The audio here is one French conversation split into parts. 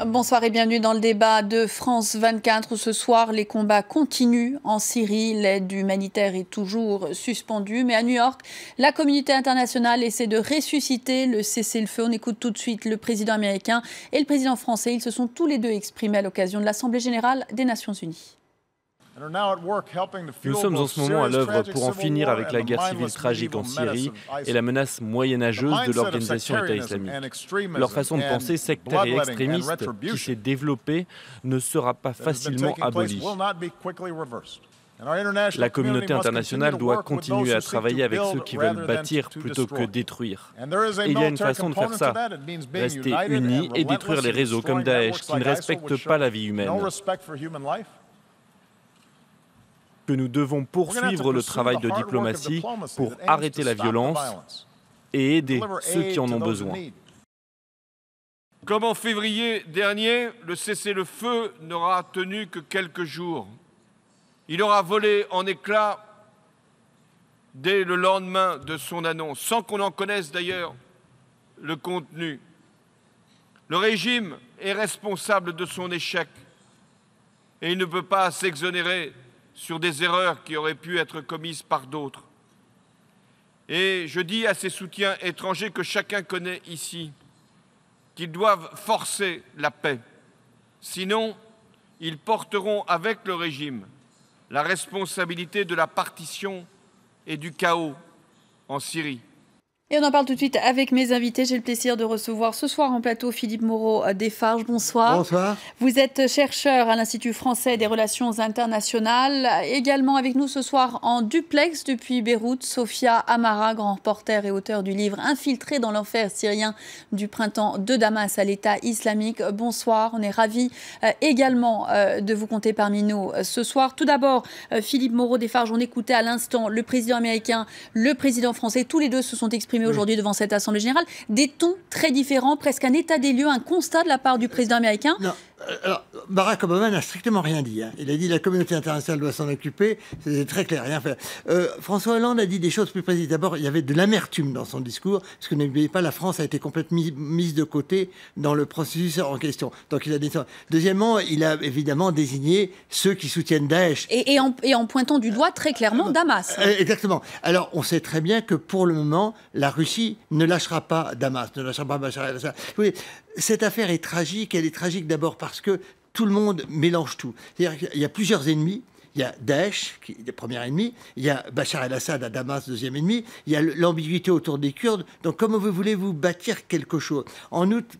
Bonsoir et bienvenue dans le débat de France 24. Ce soir, les combats continuent en Syrie. L'aide humanitaire est toujours suspendue. Mais à New York, la communauté internationale essaie de ressusciter le cessez-le-feu. On écoute tout de suite le président américain et le président français. Ils se sont tous les deux exprimés à l'occasion de l'Assemblée générale des Nations unies. Nous sommes en ce moment à l'œuvre pour en finir avec la guerre civile tragique en Syrie et la menace moyenâgeuse de l'organisation État islamique. Leur façon de penser sectaire et extrémiste qui s'est développée ne sera pas facilement abolie. La communauté internationale doit continuer à travailler avec ceux qui veulent bâtir plutôt que détruire. Et il y a une façon de faire ça, rester unis et détruire les réseaux comme Daesh qui ne respectent pas la vie humaine. Que nous devons poursuivre le travail de diplomatie pour arrêter la violence et aider ceux qui en ont besoin. Comme en février dernier, le cessez-le-feu n'aura tenu que quelques jours. Il aura volé en éclats dès le lendemain de son annonce, sans qu'on en connaisse d'ailleurs le contenu. Le régime est responsable de son échec et il ne peut pas s'exonérer sur des erreurs qui auraient pu être commises par d'autres. Et je dis à ces soutiens étrangers que chacun connaît ici qu'ils doivent forcer la paix. Sinon, ils porteront avec le régime la responsabilité de la partition et du chaos en Syrie. Et on en parle tout de suite avec mes invités. J'ai le plaisir de recevoir ce soir en plateau Philippe Moreau Desfarges. Bonsoir. Bonsoir. Vous êtes chercheur à l'Institut français des relations internationales. Également avec nous ce soir en duplex depuis Beyrouth, Sophia Amara, grand reporter et auteur du livre Infiltré dans l'enfer syrien du printemps de Damas à l'État islamique. Bonsoir. On est ravis également de vous compter parmi nous ce soir. Tout d'abord, Philippe Moreau Desfarges, on écoutait à l'instant le président américain, le président français. Tous les deux se sont exprimés aujourd'hui devant cette Assemblée générale, des tons très différents, presque un état des lieux, un constat de la part du président américain. Non. Alors, Barack Obama n'a strictement rien dit. Il a dit la communauté internationale doit s'en occuper. C'est très clair, rien fait. François Hollande a dit des choses plus précises. D'abord, il y avait de l'amertume dans son discours, parce que n'oubliez pas, la France a été complètement mise de côté dans le processus en question. Donc, il a dit ça. Deuxièmement, il a évidemment désigné ceux qui soutiennent Daesh. Et en pointant du doigt très clairement Damas. Exactement. Alors, on sait très bien que pour le moment, la Russie ne lâchera pas Damas, ne lâchera pas Bachar el-Assad. Oui, cette affaire est tragique. Elle est tragique d'abord parce que tout le monde mélange tout. C'est-à-dire qu'il y a plusieurs ennemis. Il y a Daesh, qui est le premier ennemi. Il y a Bachar el-Assad à Damas, deuxième ennemi. Il y a l'ambiguïté autour des Kurdes. Donc, comment voulez-vous bâtir quelque chose? En outre,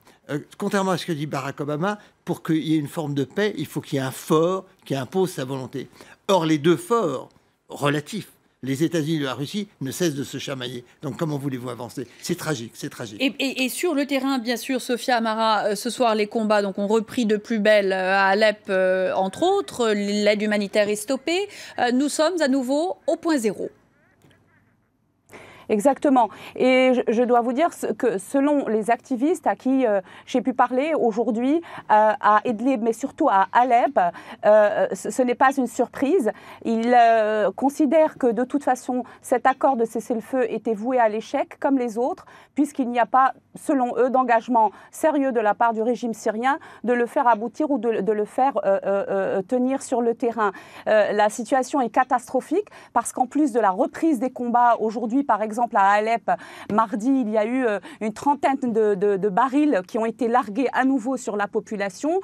contrairement à ce que dit Barack Obama, pour qu'il y ait une forme de paix, il faut qu'il y ait un fort qui impose sa volonté. Or, les deux forts relatifs, les États-Unis et la Russie, ne cessent de se chamailler. Donc, comment voulez-vous avancer? C'est tragique, c'est tragique. Et sur le terrain, bien sûr, Sophia Amara, ce soir, les combats ont repris de plus belle à Alep, entre autres. L'aide humanitaire est stoppée. Nous sommes à nouveau au point zéro. Exactement. Et je dois vous dire que selon les activistes à qui j'ai pu parler aujourd'hui, à Idlib, mais surtout à Alep, ce n'est pas une surprise. Ils considèrent que de toute façon, cet accord de cessez-le-feu était voué à l'échec, comme les autres, puisqu'il n'y a pas, selon eux, d'engagement sérieux de la part du régime syrien de le faire aboutir ou de le faire tenir sur le terrain. La situation est catastrophique parce qu'en plus de la reprise des combats aujourd'hui, par exemple, à Alep, mardi, il y a eu une trentaine de barils qui ont été largués à nouveau sur la population,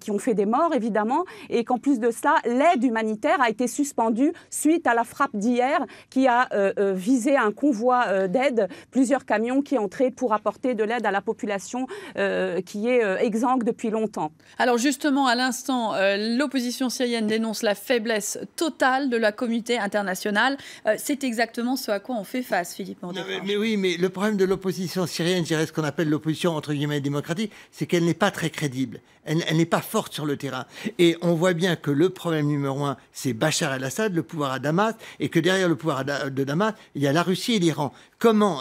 qui ont fait des morts, évidemment, et qu'en plus de cela, l'aide humanitaire a été suspendue suite à la frappe d'hier qui a visé un convoi d'aide, plusieurs camions qui entraient pour apporter de l'aide à la population qui est exsangue depuis longtemps. Alors justement, à l'instant, l'opposition syrienne dénonce la faiblesse totale de la communauté internationale. C'est exactement ce à quoi on fait face. Philippe Moreau Desfarges. Mais oui, mais le problème de l'opposition syrienne, je dirais ce qu'on appelle l'opposition entre guillemets démocratique, c'est qu'elle n'est pas très crédible. Elle n'est pas forte sur le terrain. Et on voit bien que le problème numéro un, c'est Bachar el-Assad, le pouvoir à Damas, et que derrière le pouvoir de Damas, il y a la Russie et l'Iran. Comment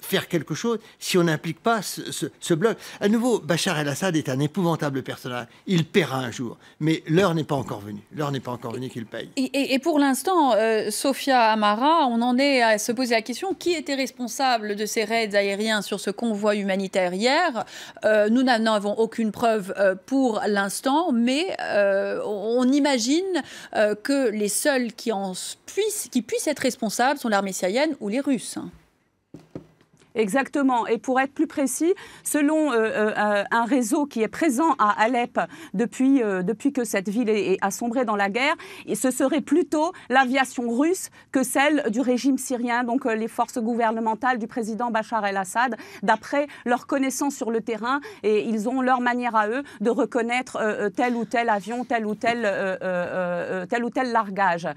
faire quelque chose si on n'implique pas ce bloc. À nouveau, Bachar el-Assad est un épouvantable personnage. Il paiera un jour. Mais l'heure n'est pas encore venue. L'heure n'est pas encore venue qu'il paye. Et pour l'instant, Sophia Amara, on en est à se poser la question, qui était responsable de ces raids aériens sur ce convoi humanitaire hier? Nous n'avons aucune preuve pour l'instant, mais on imagine que les seuls qui puissent être responsables sont l'armée syrienne ou les Russes. Exactement. Et pour être plus précis, selon un réseau qui est présent à Alep depuis que cette ville a sombré dans la guerre, et ce serait plutôt l'aviation russe que celle du régime syrien, donc les forces gouvernementales du président Bachar el-Assad, d'après leur connaissance sur le terrain. Et ils ont leur manière à eux de reconnaître tel ou tel avion, tel ou tel largage.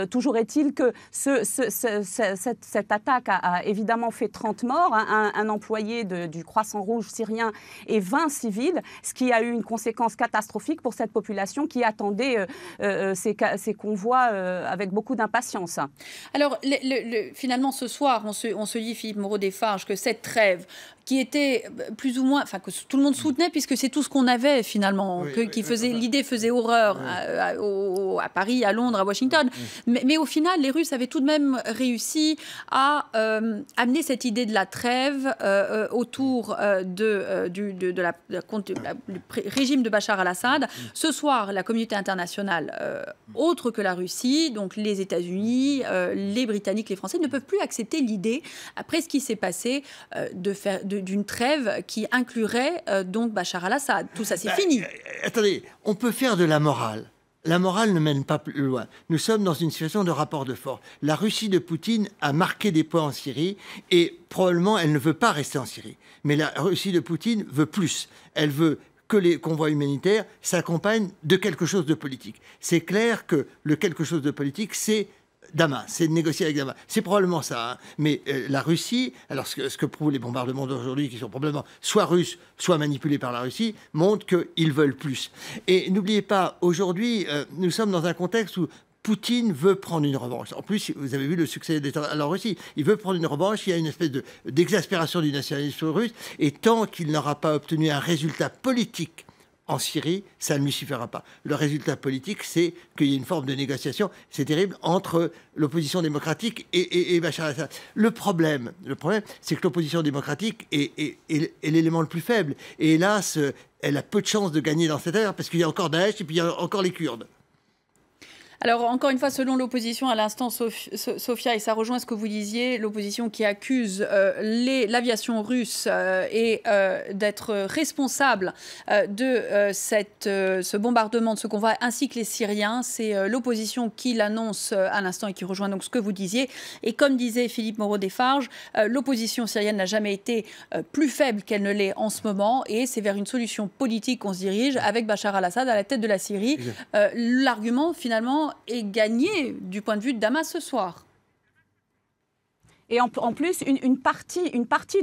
Toujours est-il que cette attaque a évidemment fait 30 morts. Un employé du Croissant Rouge syrien et 20 civils, ce qui a eu une conséquence catastrophique pour cette population qui attendait ces convois avec beaucoup d'impatience. Alors, finalement, ce soir, on se dit, Philippe Moreau-Desfarges, que cette trêve qui était plus ou moins, enfin que tout le monde soutenait puisque c'est tout ce qu'on avait finalement, l'idée faisait horreur à Paris, à Londres, à Washington, mais au final les Russes avaient tout de même réussi à amener cette idée de la trêve autour du régime de Bachar el-Assad. Ce soir, la communauté internationale, autre que la Russie, donc les États-Unis, les Britanniques, les Français, ne peuvent plus accepter l'idée, après ce qui s'est passé, d'une trêve qui inclurait donc Bachar el-Assad. Tout ça, c'est fini. Attendez, on peut faire de la morale. La morale ne mène pas plus loin. Nous sommes dans une situation de rapport de force. La Russie de Poutine a marqué des points en Syrie et probablement elle ne veut pas rester en Syrie. Mais la Russie de Poutine veut plus. Elle veut que les convois humanitaires s'accompagnent de quelque chose de politique. C'est clair que le quelque chose de politique, c'est Damas, c'est de négocier avec Damas. C'est probablement ça. Hein. Mais la Russie, alors ce que prouvent les bombardements d'aujourd'hui, qui sont probablement soit russes, soit manipulés par la Russie, montrent qu'ils veulent plus. Et n'oubliez pas, aujourd'hui, nous sommes dans un contexte où Poutine veut prendre une revanche. En plus, vous avez vu le succès de la Russie. Il veut prendre une revanche. Il y a une espèce d'exaspération du nationalisme russe. Et tant qu'il n'aura pas obtenu un résultat politique en Syrie, ça ne lui suffira pas. Le résultat politique, c'est qu'il y ait une forme de négociation, c'est terrible, entre l'opposition démocratique et Bachar el-Assad. Le problème, c'est que l'opposition démocratique est l'élément le plus faible. Et hélas, elle a peu de chances de gagner dans cette ère, parce qu'il y a encore Daesh et puis il y a encore les Kurdes. Alors, encore une fois, selon l'opposition, à l'instant, Sophia, et ça rejoint ce que vous disiez, l'opposition qui accuse l'aviation russe d'être responsable de ce bombardement, de ce convoi, ainsi que les Syriens. C'est l'opposition qui l'annonce à l'instant et qui rejoint donc ce que vous disiez. Et comme disait Philippe Moreau-Desfarges, l'opposition syrienne n'a jamais été plus faible qu'elle ne l'est en ce moment. Et c'est vers une solution politique qu'on se dirige avec Bachar el-Assad à la tête de la Syrie. L'argument, finalement, est gagné du point de vue de Damas ce soir. Et en plus, une partie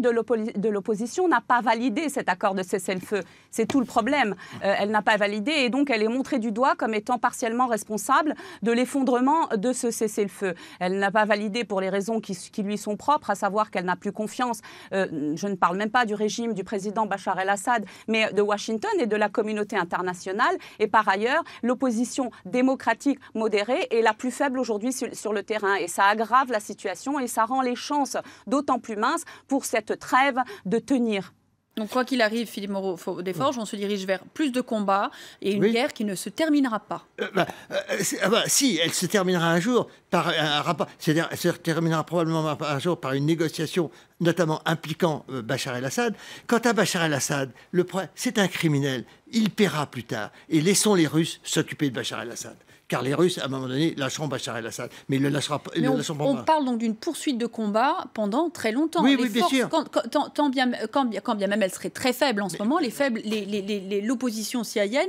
de l'opposition n'a pas validé cet accord de cessez-le-feu. C'est tout le problème. Elle n'a pas validé et donc elle est montrée du doigt comme étant partiellement responsable de l'effondrement de ce cessez-le-feu. Elle n'a pas validé pour les raisons qui lui sont propres, à savoir qu'elle n'a plus confiance, je ne parle même pas du régime du président Bachar el-Assad, mais de Washington et de la communauté internationale. Et par ailleurs, l'opposition démocratique modérée est la plus faible aujourd'hui sur le terrain. Et ça aggrave la situation et ça rend les chances d'autant plus minces pour cette trêve de tenir. Donc quoi qu'il arrive, Philippe Moreau-Desfarges, on se dirige vers plus de combats et une guerre qui ne se terminera pas. Si, elle se terminera un jour par un rapport. C'est-à-dire, elle se terminera probablement un jour par une négociation, notamment impliquant Bachar el-Assad. Quant à Bachar el-Assad, c'est un criminel. Il paiera plus tard. Et laissons les Russes s'occuper de Bachar el-Assad. Car les Russes, à un moment donné, lâcheront Bachar el-Assad. Mais ils ne le lâcheront pas. On parle donc d'une poursuite de combat pendant très longtemps. Oui, bien sûr. Quand bien même elle serait très faible en ce moment, l'opposition syrienne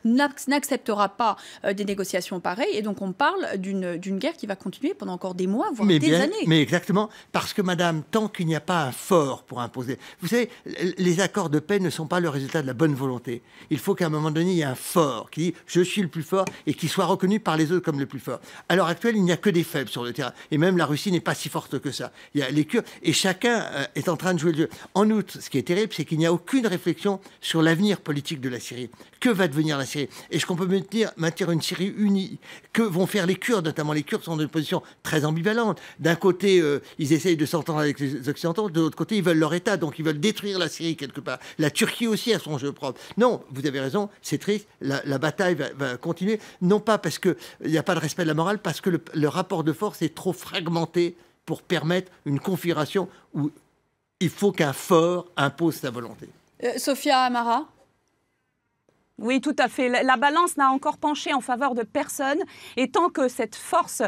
n'acceptera pas des négociations pareilles. Et donc on parle d'une guerre qui va continuer pendant encore des mois, voire des années. Mais exactement. Parce que, madame, tant qu'il n'y a pas un fort pour imposer... Vous savez, les accords de paix ne sont pas le résultat de la bonne volonté. Il faut qu'à un moment donné, il y ait un fort qui dit « je suis le plus fort » et qui soit reconnu reconnus par les autres comme les plus forts. À l'heure actuelle, il n'y a que des faibles sur le terrain. Et même la Russie n'est pas si forte que ça. Il y a les Kurdes, et chacun est en train de jouer le jeu. En outre, ce qui est terrible, c'est qu'il n'y a aucune réflexion sur l'avenir politique de la Syrie. Que va devenir la Syrie? Est-ce qu'on peut maintenir une Syrie unie? Que vont faire les Kurdes? Notamment les Kurdes sont dans une position très ambivalente. D'un côté, ils essayent de s'entendre avec les Occidentaux. De l'autre côté, ils veulent leur État. Donc, ils veulent détruire la Syrie quelque part. La Turquie aussi a son jeu propre. Non, vous avez raison, c'est triste. La bataille va continuer. Non pas parce qu'il n'y a pas de respect de la morale, parce que le rapport de force est trop fragmenté pour permettre une configuration où il faut qu'un fort impose sa volonté. Sophia Amara? Oui, tout à fait. La balance n'a encore penché en faveur de personne. Et tant que cette force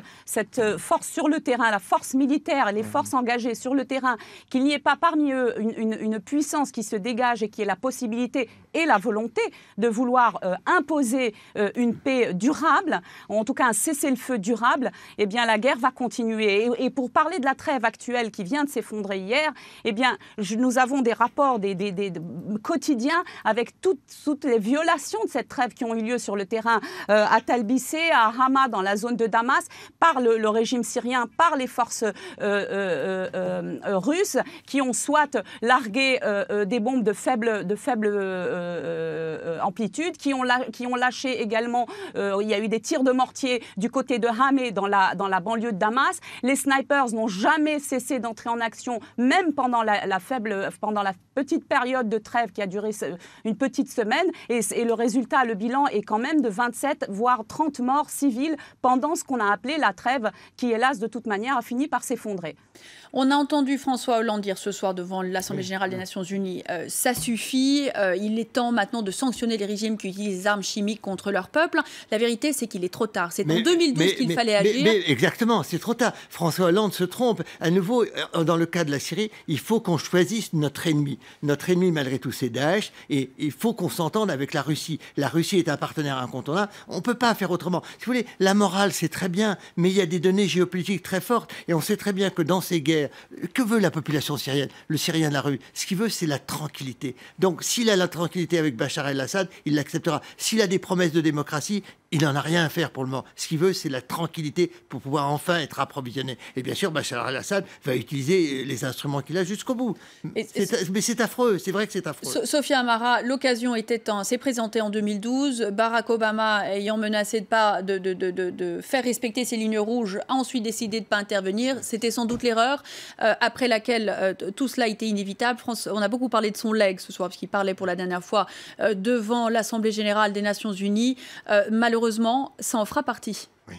sur le terrain, la force militaire, les forces engagées sur le terrain, qu'il n'y ait pas parmi eux une puissance qui se dégage et qui ait la possibilité et la volonté de vouloir imposer une paix durable, en tout cas un cessez-le-feu durable, eh bien la guerre va continuer. Et pour parler de la trêve actuelle qui vient de s'effondrer hier, eh bien nous avons des rapports des quotidiens avec toutes les violations de cette trêve qui ont eu lieu sur le terrain à Talbissé, à Hama, dans la zone de Damas, par le régime syrien, par les forces russes, qui ont soit largué des bombes de faible amplitude, qui ont lâché également, il y a eu des tirs de mortier du côté de Hamé, dans la banlieue de Damas. Les snipers n'ont jamais cessé d'entrer en action, même pendant la petite période de trêve qui a duré une petite semaine, et le résultat, le bilan est quand même de 27, voire 30 morts civils pendant ce qu'on a appelé la trêve, qui hélas de toute manière a fini par s'effondrer. On a entendu François Hollande dire ce soir devant l'Assemblée générale des Nations Unies, ça suffit, il est temps maintenant de sanctionner les régimes qui utilisent des armes chimiques contre leur peuple. La vérité, c'est qu'il est trop tard. C'est en 2012 qu'il fallait agir. Exactement, c'est trop tard. François Hollande se trompe. À nouveau, dans le cas de la Syrie, il faut qu'on choisisse notre ennemi. Notre ennemi, malgré tout, c'est Daesh, et il faut qu'on s'entende avec la Russie. La Russie est un partenaire incontournable. On ne peut pas faire autrement. Si vous voulez, la morale, c'est très bien, mais il y a des données géopolitiques très fortes, et on sait très bien que dans ces guerres, que veut la population syrienne? Le Syrien de la rue, ce qu'il veut, c'est la tranquillité. Donc, s'il a la tranquillité avec Bachar el-Assad, il l'acceptera. S'il a des promesses de démocratie, il n'en a rien à faire pour le moment. Ce qu'il veut, c'est la tranquillité pour pouvoir enfin être approvisionné. Et bien sûr, Bachar el-Assad va utiliser les instruments qu'il a jusqu'au bout. Mais c'est affreux, c'est vrai que c'est affreux. Sophia Amara, l'occasion s'est présentée en 2012. Barack Obama, ayant menacé de faire respecter ses lignes rouges, a ensuite décidé de ne pas intervenir. C'était sans doute l'erreur, après laquelle tout cela était inévitable. On a beaucoup parlé de son legs ce soir, parce qu'il parlait pour la dernière fois devant l'Assemblée générale des Nations Unies. Malheureusement, ça en fera partie. Oui.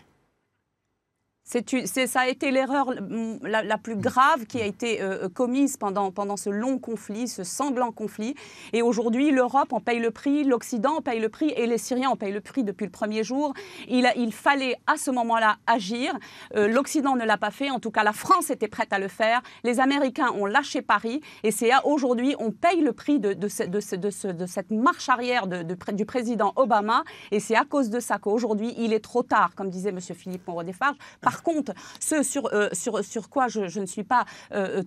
Ça a été l'erreur la plus grave qui a été commise pendant ce long conflit, ce sanglant conflit. Et aujourd'hui, l'Europe en paye le prix, l'Occident en paye le prix et les Syriens en payent le prix depuis le premier jour. Il fallait à ce moment-là agir. L'Occident ne l'a pas fait. En tout cas, la France était prête à le faire. Les Américains ont lâché Paris. Et c'est aujourd'hui, on paye le prix de cette marche arrière du président Obama. Et c'est à cause de ça qu'aujourd'hui, il est trop tard, comme disait M. Philippe Moreau-Desfarges. Par contre, ce sur quoi je ne suis pas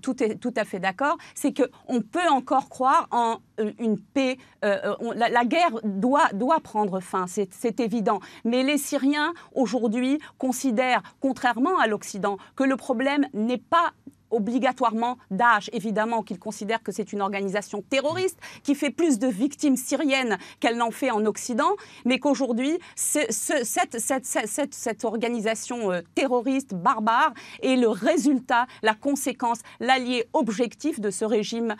tout à fait d'accord, c'est qu'on peut encore croire en une paix. La guerre doit prendre fin, c'est évident. Mais les Syriens, aujourd'hui, considèrent, contrairement à l'Occident, que le problème n'est pas obligatoirement Daesh, évidemment qu'ils considèrent que c'est une organisation terroriste qui fait plus de victimes syriennes qu'elle n'en fait en Occident, mais qu'aujourd'hui, cette organisation terroriste, barbare, est le résultat, la conséquence, l'allié objectif de ce régime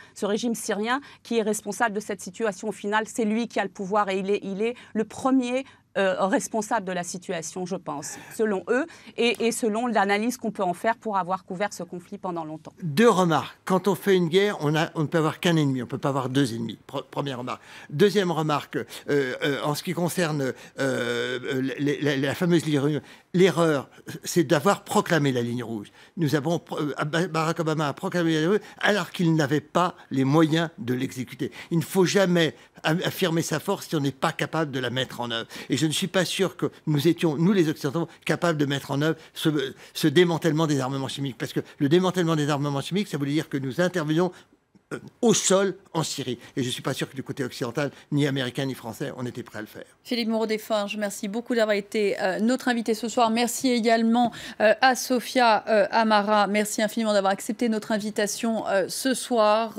syrien qui est responsable de cette situation. Au final, c'est lui qui a le pouvoir et il est le premier responsable de la situation, je pense, selon eux, et selon l'analyse qu'on peut en faire pour avoir couvert ce conflit pendant longtemps. Deux remarques. Quand on fait une guerre, on ne peut avoir qu'un ennemi, on ne peut pas avoir deux ennemis. Première remarque. Deuxième remarque, en ce qui concerne la fameuse ligne rouge, l'erreur, c'est d'avoir proclamé la ligne rouge. Barack Obama a proclamé la ligne rouge alors qu'il n'avait pas les moyens de l'exécuter. Il ne faut jamais affirmer sa force si on n'est pas capable de la mettre en œuvre. Et je ne suis pas sûr que nous étions, nous les Occidentaux, capables de mettre en œuvre ce démantèlement des armements chimiques. Parce que le démantèlement des armements chimiques, ça voulait dire que nous intervenions au sol en Syrie. Et je ne suis pas sûr que du côté occidental, ni américain ni français, on était prêt à le faire. Philippe Moreau-Desforges, merci beaucoup d'avoir été notre invité ce soir. Merci également à Sophia Amara. Merci infiniment d'avoir accepté notre invitation ce soir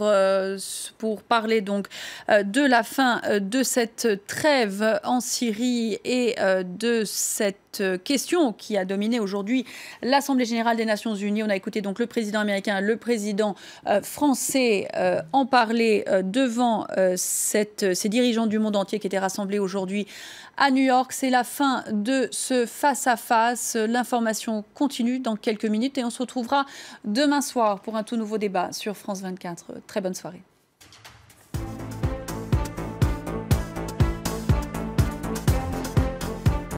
pour parler donc de la fin de cette trêve en Syrie et de cette question qui a dominé aujourd'hui l'Assemblée générale des Nations Unies. On a écouté donc le président américain, le président français en parler devant ces dirigeants du monde entier qui étaient rassemblés aujourd'hui à New York. C'est la fin de ce face-à-face. L'information continue dans quelques minutes et on se retrouvera demain soir pour un tout nouveau débat sur France 24. Très bonne soirée.